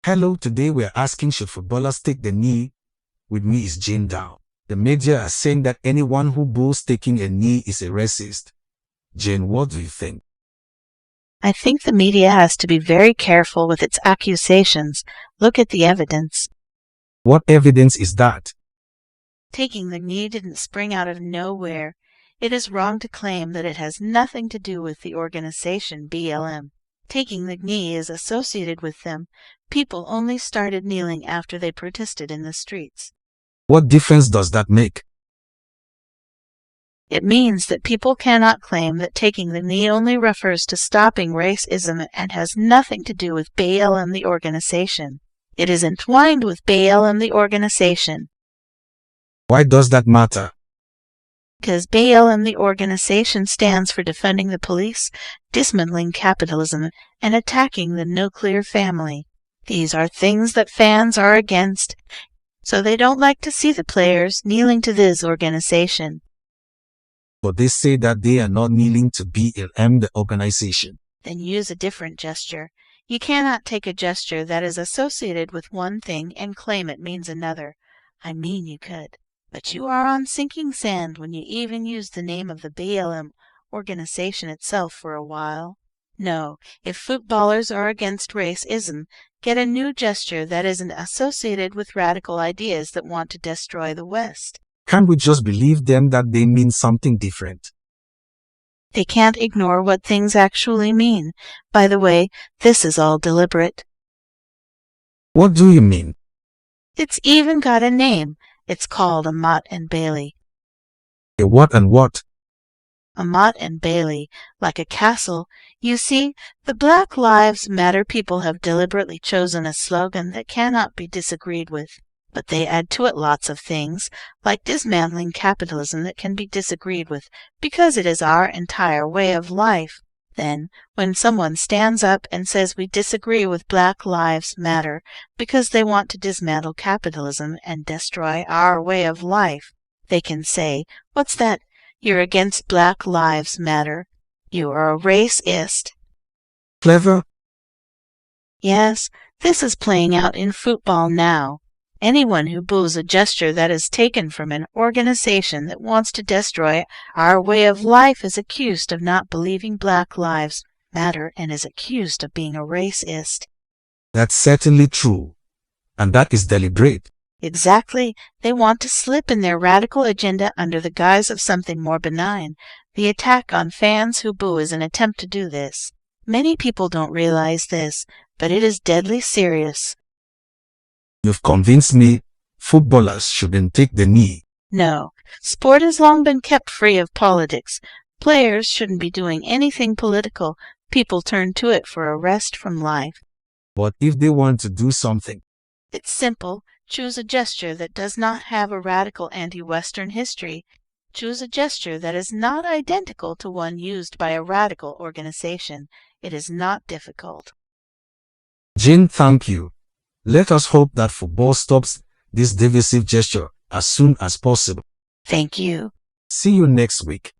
Hello, today we're asking, should footballers take the knee? With me is Jane Dow. The media are saying that anyone who boos taking a knee is a racist. Jane, what do you think? I think the media has to be very careful with its accusations. Look at the evidence. What evidence is that? Taking the knee didn't spring out of nowhere. It is wrong to claim that it has nothing to do with the organization BLM. Taking the knee is associated with them. People only started kneeling after they protested in the streets. What difference does that make? It means that people cannot claim that taking the knee only refers to stopping racism and has nothing to do with BLM the organization. It is entwined with BLM the organization. Why does that matter? Because BLM the organization stands for defending the police, dismantling capitalism, and attacking the nuclear family. These are things that fans are against, so they don't like to see the players kneeling to this organization. But they say that they are not kneeling to BLM the organization. Then use a different gesture. You cannot take a gesture that is associated with one thing and claim it means another. I mean, you could. But you are on sinking sand when you even use the name of the BLM organization itself for a while. No, if footballers are against racism, get a new gesture that isn't associated with radical ideas that want to destroy the West. Can't we just believe them that they mean something different? They can't ignore what things actually mean. By the way, this is all deliberate. What do you mean? It's even got a name. It's called a Mott and Bailey. A what and what? A Mott and Bailey, like a castle. You see, the Black Lives Matter people have deliberately chosen a slogan that cannot be disagreed with. But they add to it lots of things, like dismantling capitalism, that can be disagreed with, because it is our entire way of life. Then, when someone stands up and says we disagree with Black Lives Matter because they want to dismantle capitalism and destroy our way of life, they can say, "What's that? You're against Black Lives Matter. You are a racist." Clever? Yes, this is playing out in football now. Anyone who boos a gesture that is taken from an organization that wants to destroy our way of life is accused of not believing Black Lives Matter and is accused of being a racist. That's certainly true. And that is deliberate. Exactly. They want to slip in their radical agenda under the guise of something more benign. The attack on fans who boo is an attempt to do this. Many people don't realize this, but it is deadly serious. You've convinced me. Footballers shouldn't take the knee. No, sport has long been kept free of politics. Players shouldn't be doing anything political. People turn to it for a rest from life. But if they want to do something? It's simple. Choose a gesture that does not have a radical anti-Western history. Choose a gesture that is not identical to one used by a radical organization. It is not difficult. Jane, thank you. Let us hope that football stops this divisive gesture as soon as possible. Thank you. See you next week.